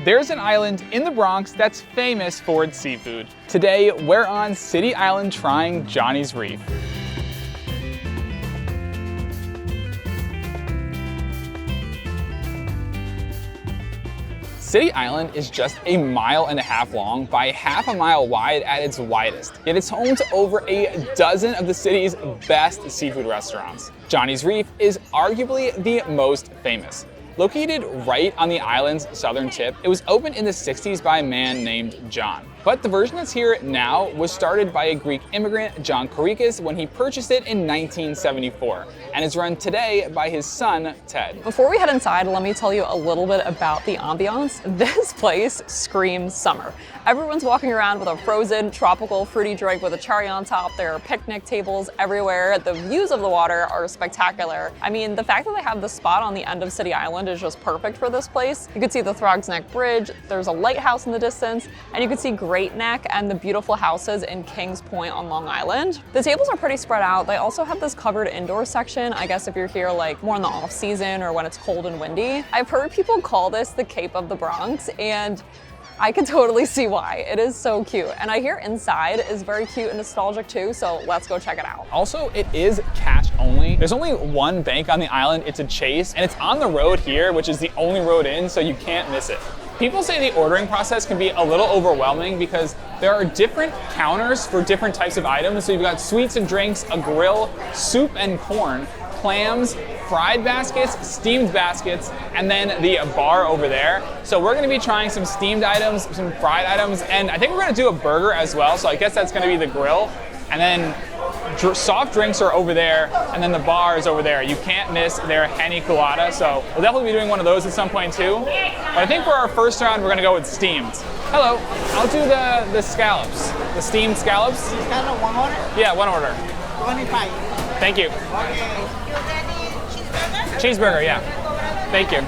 There's an island in the Bronx that's famous for its seafood. Today, we're on City Island trying Johnny's Reef. City Island is just a mile and a half long by half a mile wide at its widest, yet it's home to over a dozen of the city's best seafood restaurants. Johnny's Reef is arguably the most famous. Located right on the island's southern tip, it was opened in the 60s by a man named John. But the version that's here now was started by a Greek immigrant, John Karikas, when he purchased it in 1974, and is run today by his son, Ted. Before we head inside, let me tell you a little bit about the ambiance. This place screams summer. Everyone's walking around with a frozen, tropical, fruity drink with a cherry on top. There are picnic tables everywhere. The views of the water are spectacular. I mean, the fact that they have the spot on the end of City Island is just perfect for this place. You can see the Throgs Neck Bridge, there's a lighthouse in the distance, and you can see Great Neck and the beautiful houses in Kings Point on Long Island. The tables are pretty spread out. They also have this covered indoor section, I guess if you're here like more in the off season or when it's cold and windy. I've heard people call this the Cape of the Bronx, and I can totally see why. It is so cute. And I hear inside is very cute and nostalgic too, so let's go check it out. Also, it is cash only. There's only one bank on the island, it's a Chase, and it's on the road here, which is the only road in, so you can't miss it. People say the ordering process can be a little overwhelming because there are different counters for different types of items. So you've got sweets and drinks, a grill, soup and corn, clams, fried baskets, steamed baskets, and then the bar over there. So we're gonna be trying some steamed items, some fried items, and I think we're gonna do a burger as well. So I guess that's gonna be the grill. And then soft drinks are over there, and then the bar is over there. You can't miss their Hennessy Colada, so we'll definitely be doing one of those at some point too. But I think for our first round, we're gonna go with steamed. Hello, I'll do the scallops, the steamed scallops. Scallop, one order? Yeah, one order. 25. Thank you. Okay. Cheeseburger, yeah. Thank you.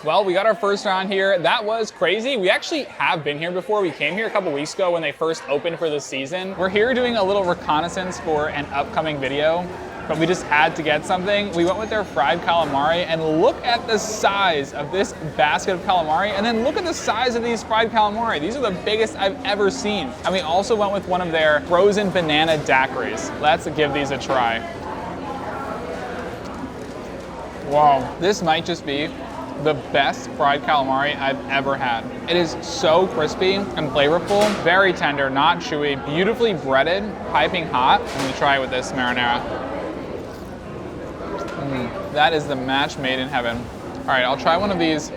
Well, we got our first round here. That was crazy. We actually have been here before. We came here a couple weeks ago when they first opened for the season. We're here doing a little reconnaissance for an upcoming video, but we just had to get something. We went with their fried calamari, and look at the size of this basket of calamari, and then look at the size of these fried calamari. These are the biggest I've ever seen. And we also went with one of their frozen banana daiquiris. Let's give these a try. Wow, this might just be the best fried calamari I've ever had. It is so crispy and flavorful, very tender, not chewy, beautifully breaded, piping hot. I'm gonna try it with this marinara. That is the match made in heaven. All right, I'll try one of these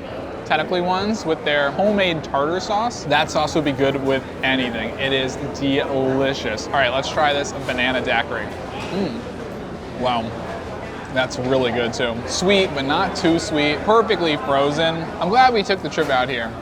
technically ones with their homemade tartar sauce. That sauce would be good with anything. It is delicious. All right, let's try this banana daiquiri. Wow. That's really good too. Sweet, but not too sweet. Perfectly frozen. I'm glad we took the trip out here.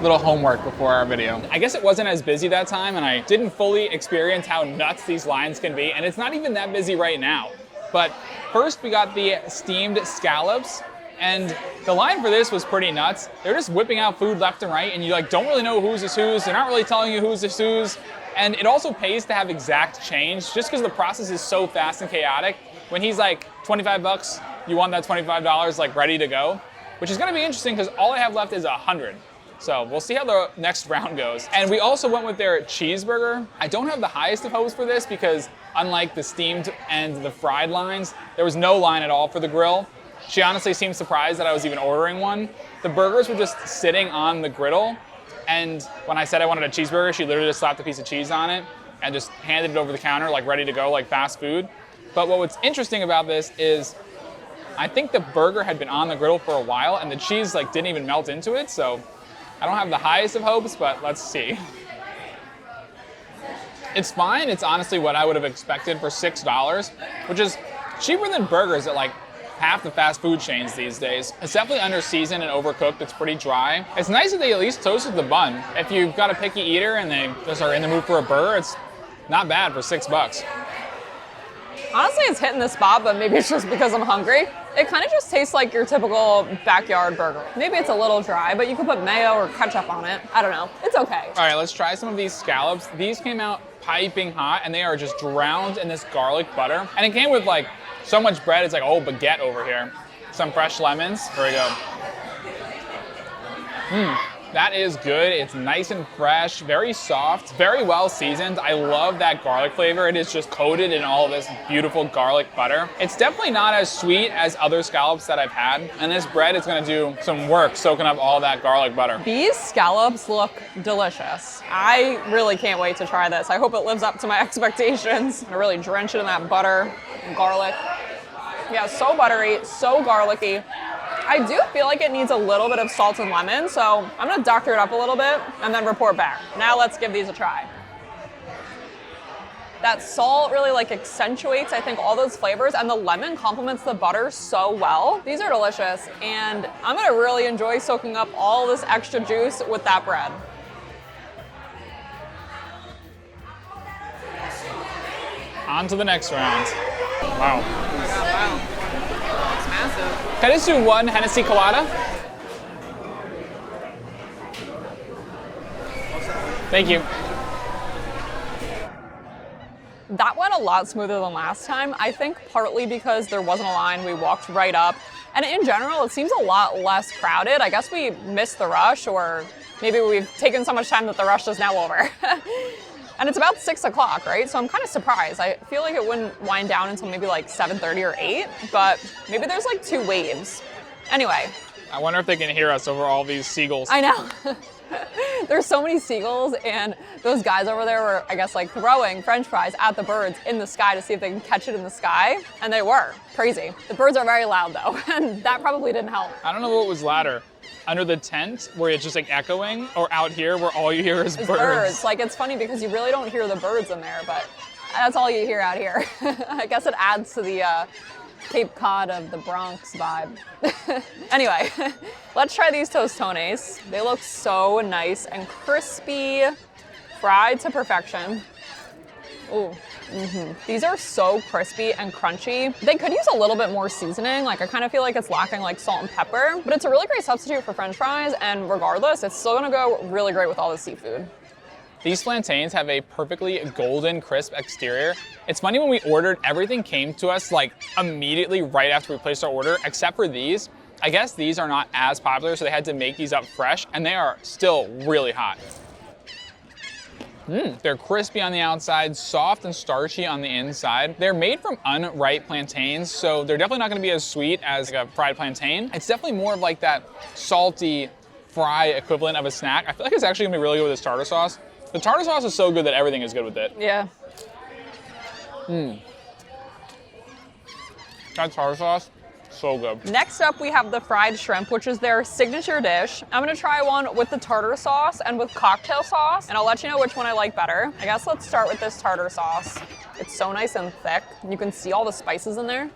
Little homework before our video. I guess it wasn't as busy that time, and I didn't fully experience how nuts these lines can be, and it's not even that busy right now. But first we got the steamed scallops, and the line for this was pretty nuts. They're just whipping out food left and right, and you like don't really know whose is whose. They're not really telling you whose is whose. And it also pays to have exact change, just because the process is so fast and chaotic. When he's like, 25 bucks, you want that $25 like ready to go, which is gonna be interesting because all I have left is 100. So we'll see how the next round goes. And we also went with their cheeseburger. I don't have the highest of hopes for this because unlike the steamed and the fried lines, there was no line at all for the grill. She honestly seemed surprised that I was even ordering one. The burgers were just sitting on the griddle. And when I said I wanted a cheeseburger, she literally just slapped a piece of cheese on it and just handed it over the counter, like ready to go, like fast food. But what's interesting about this is I think the burger had been on the griddle for a while and the cheese like didn't even melt into it. So I don't have the highest of hopes, but let's see. It's fine. It's honestly what I would have expected for $6, which is cheaper than burgers at like half the fast food chains these days. It's definitely under seasoned and overcooked. It's pretty dry. It's nice that they at least toasted the bun. If you've got a picky eater and they just are in the mood for a burger, it's not bad for $6. Honestly, it's hitting the spot, but maybe it's just because I'm hungry. It kind of just tastes like your typical backyard burger. Maybe it's a little dry, but you could put mayo or ketchup on it. I don't know. It's okay. All right, let's try some of these scallops. These came out piping hot, and they are just drowned in this garlic butter. And it came with like so much bread. It's like, oh, baguette over here. Some fresh lemons. Here we go. That is good. It's nice and fresh, very soft, very well seasoned. I love that garlic flavor. It is just coated in all this beautiful garlic butter. It's definitely not as sweet as other scallops that I've had. And this bread is gonna do some work soaking up all that garlic butter. These scallops look delicious. I really can't wait to try this. I hope it lives up to my expectations. I really drench it in that butter and garlic. Yeah, so buttery, so garlicky. I do feel like it needs a little bit of salt and lemon, so I'm gonna doctor it up a little bit and then report back. Now let's give these a try. That salt really like accentuates, I think, all those flavors, and the lemon complements the butter so well. These are delicious, and I'm gonna really enjoy soaking up all this extra juice with that bread. On to the next round. Wow. Wow. It's massive. Can I just do one Hennessy Colada? Thank you. That went a lot smoother than last time. I think partly because there wasn't a line, we walked right up. And in general, it seems a lot less crowded. I guess we missed the rush, or maybe we've taken so much time that the rush is now over. And it's about 6 o'clock, right? So I'm kind of surprised. I feel like it wouldn't wind down until maybe like 7:30 or 8, but maybe there's like 2 waves. Anyway. I wonder if they can hear us over all these seagulls. I know. There's so many seagulls, and those guys over there were, I guess, like throwing French fries at the birds in the sky to see if they can catch it in the sky, and they were. Crazy. The birds are very loud though, and that probably didn't help. I don't know what was louder. Under the tent, where it's just like echoing, or out here where all you hear is birds. Like, it's funny because you really don't hear the birds in there, but that's all you hear out here. I guess it adds to the Cape Cod of the Bronx vibe. Anyway, let's try these Tostones. They look so nice and crispy, fried to perfection. Ooh. These are so crispy and crunchy. They could use a little bit more seasoning. Like, I kind of feel like it's lacking like salt and pepper, but it's a really great substitute for French fries, and regardless, it's still gonna go really great with all the seafood. These plantains have a perfectly golden, crisp exterior. It's funny, when we ordered, everything came to us like immediately right after we placed our order, except for these. I guess these are not as popular, so they had to make these up fresh, and they are still really hot. They're crispy on the outside, soft and starchy on the inside. They're made from unripe plantains, so they're definitely not gonna be as sweet as like a fried plantain. It's definitely more of like that salty fry equivalent of a snack. I feel like it's actually gonna be really good with this tartar sauce. The tartar sauce is so good that everything is good with it. Yeah. That tartar sauce, so good. Next up, we have the fried shrimp, which is their signature dish. I'm gonna try one with the tartar sauce and with cocktail sauce, and I'll let you know which one I like better. I guess let's start with this tartar sauce. It's so nice and thick. You can see all the spices in there.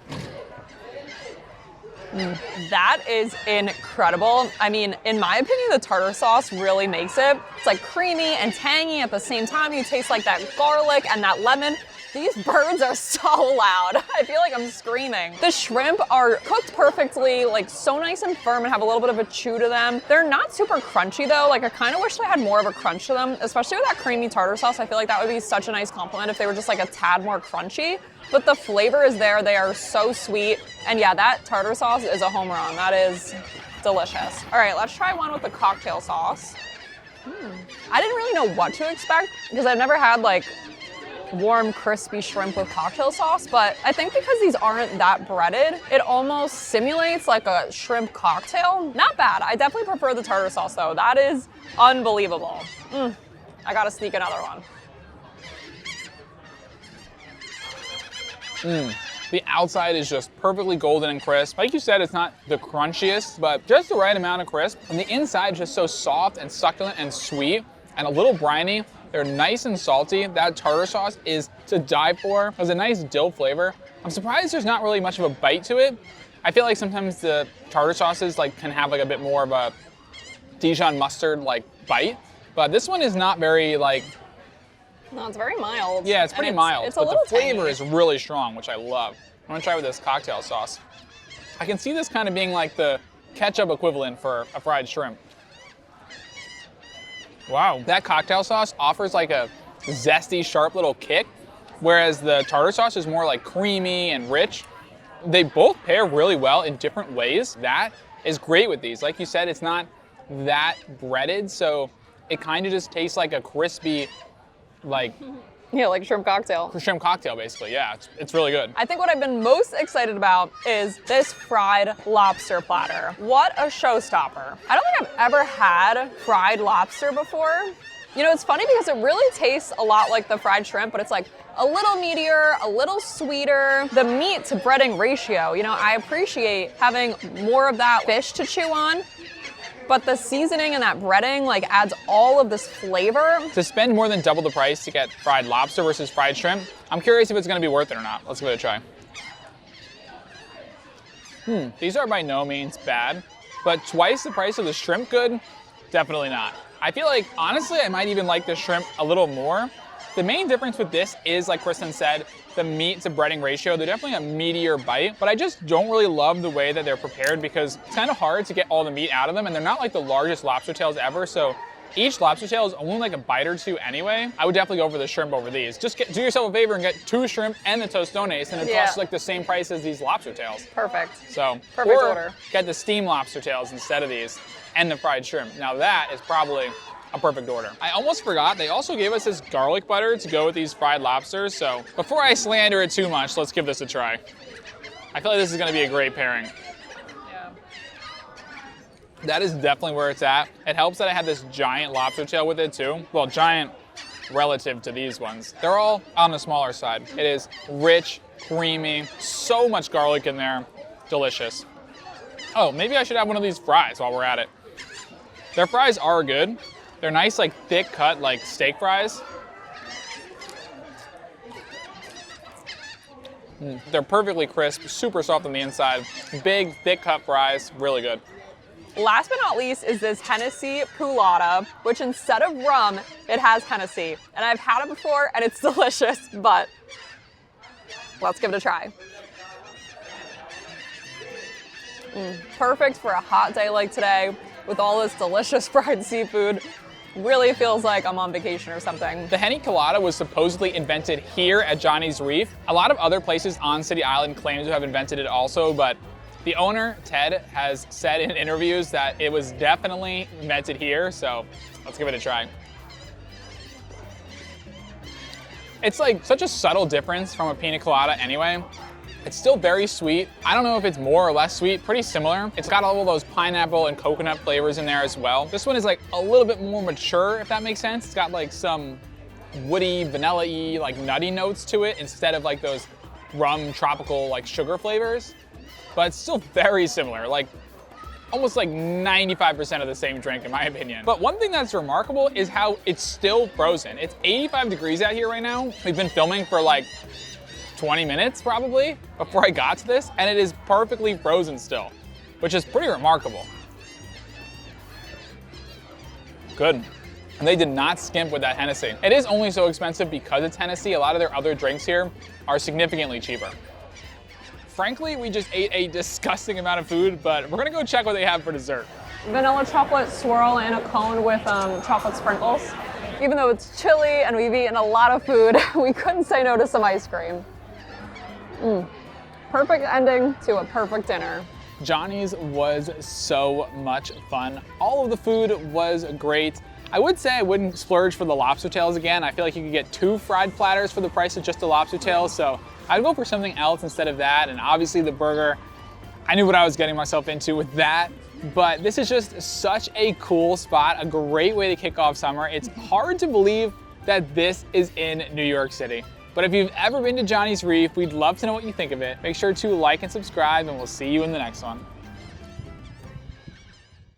That is incredible. I mean, in my opinion, the tartar sauce really makes it. It's like creamy and tangy at the same time. You taste like that garlic and that lemon. These birds are so loud. I feel like I'm screaming. The shrimp are cooked perfectly, like so nice and firm, and have a little bit of a chew to them. They're not super crunchy though. Like, I kind of wish they had more of a crunch to them, especially with that creamy tartar sauce. I feel like that would be such a nice compliment if they were just like a tad more crunchy. But the flavor is there. They are so sweet. And yeah, that tartar sauce is a home run. That is delicious. All right, let's try one with the cocktail sauce. I didn't really know what to expect because I've never had like warm, crispy shrimp with cocktail sauce, but I think because these aren't that breaded, it almost simulates like a shrimp cocktail. Not bad. I definitely prefer the tartar sauce though. That is unbelievable. I gotta sneak another one. The outside is just perfectly golden and crisp. Like you said, it's not the crunchiest, but just the right amount of crisp. And the inside is just so soft and succulent and sweet and a little briny. They're nice and salty. That tartar sauce is to die for. There's a nice dill flavor. I'm surprised there's not really much of a bite to it. I feel like sometimes the tartar sauces like can have like a bit more of a Dijon mustard like bite, but this one is not very like. No, it's very mild. Yeah, it's pretty mild, it's but the flavor tangy. is really strong, which I love. I'm gonna try with this cocktail sauce. I can see this kind of being like the ketchup equivalent for a fried shrimp. Wow, that cocktail sauce offers like a zesty, sharp little kick, whereas the tartar sauce is more like creamy and rich. They both pair really well in different ways. That is great with these. Like you said, it's not that breaded, so it kind of just tastes like a crispy, like Yeah, like shrimp cocktail. shrimp cocktail, basically. Yeah, it's really good. I think what I've been most excited about is this fried lobster platter. What a showstopper. I don't think I've ever had fried lobster before. You know, it's funny because it really tastes a lot like the fried shrimp, but it's like a little meatier, a little sweeter. The meat to breading ratio, you know, I appreciate having more of that fish to chew on, but the seasoning and that breading like adds all of this flavor. To spend more than double the price to get fried lobster versus fried shrimp, I'm curious if it's gonna be worth it or not. Let's give it a try. These are by no means bad, but twice the price of the shrimp good, definitely not. I feel like, honestly, I might even like the shrimp a little more. The main difference with this is, like Kristin said, the meat to breading ratio. They're definitely a meatier bite, but I just don't really love the way that they're prepared because it's kind of hard to get all the meat out of them, and they're not like the largest lobster tails ever, so each lobster tail is only like a bite or two anyway. I would definitely go for the shrimp over these. Just do yourself a favor and get 2 shrimp and the Tostones, and it costs like the same price as these lobster tails. Perfect. So, Perfect or order. get the steamed lobster tails instead of these, and the fried shrimp. Now that is probably a perfect order. I almost forgot, they also gave us this garlic butter to go with these fried lobsters, so before I slander it too much, let's give this a try. I feel like this is gonna be a great pairing. Yeah. That is definitely where it's at. It helps that I had this giant lobster tail with it too. Well, giant relative to these ones. They're all on the smaller side. It is rich, creamy, so much garlic in there, delicious. Oh, maybe I should have one of these fries while we're at it. Their fries are good. They're nice, like thick cut, like steak fries. They're perfectly crisp, super soft on the inside. Big, thick cut fries, really good. Last but not least is this Hennessy Colada, which instead of rum, it has Hennessy. And I've had it before and it's delicious, but let's give it a try. Perfect for a hot day like today with all this delicious fried seafood. Really feels like I'm on vacation or something. The Hennessy Colada was supposedly invented here at Johnny's Reef. A lot of other places on City Island claim to have invented it also, but the owner, Ted, has said in interviews that it was definitely invented here, so let's give it a try. It's like such a subtle difference from a pina colada anyway. It's still very sweet. I don't know if it's more or less sweet, pretty similar. It's got all of those pineapple and coconut flavors in there as well. This one is like a little bit more mature, if that makes sense. It's got like some woody, vanilla-y, like nutty notes to it instead of like those rum, tropical, like sugar flavors. But it's still very similar, like almost like 95% of the same drink in my opinion. But one thing that's remarkable is how it's still frozen. It's 85 degrees out here right now. We've been filming for like 20 minutes probably before I got to this, and it is perfectly frozen still, which is pretty remarkable. Good. And they did not skimp with that Hennessy. It is only so expensive because it's Hennessy. A lot of their other drinks here are significantly cheaper. Frankly, we just ate a disgusting amount of food, but we're gonna go check what they have for dessert. Vanilla chocolate swirl and a cone with chocolate sprinkles. Even though it's chilly and we've eaten a lot of food, we couldn't say no to some ice cream. Perfect ending to a perfect dinner. Johnny's was so much fun. All of the food was great. I would say I wouldn't splurge for the lobster tails again. I feel like you could get 2 fried platters for the price of just the lobster tails, so I'd go for something else instead of that. And obviously the burger, I knew what I was getting myself into with that. But this is just such a cool spot, a great way to kick off summer. It's hard to believe that this is in New York City. But if you've ever been to Johnny's Reef, we'd love to know what you think of it. Make sure to like and subscribe, and we'll see you in the next one.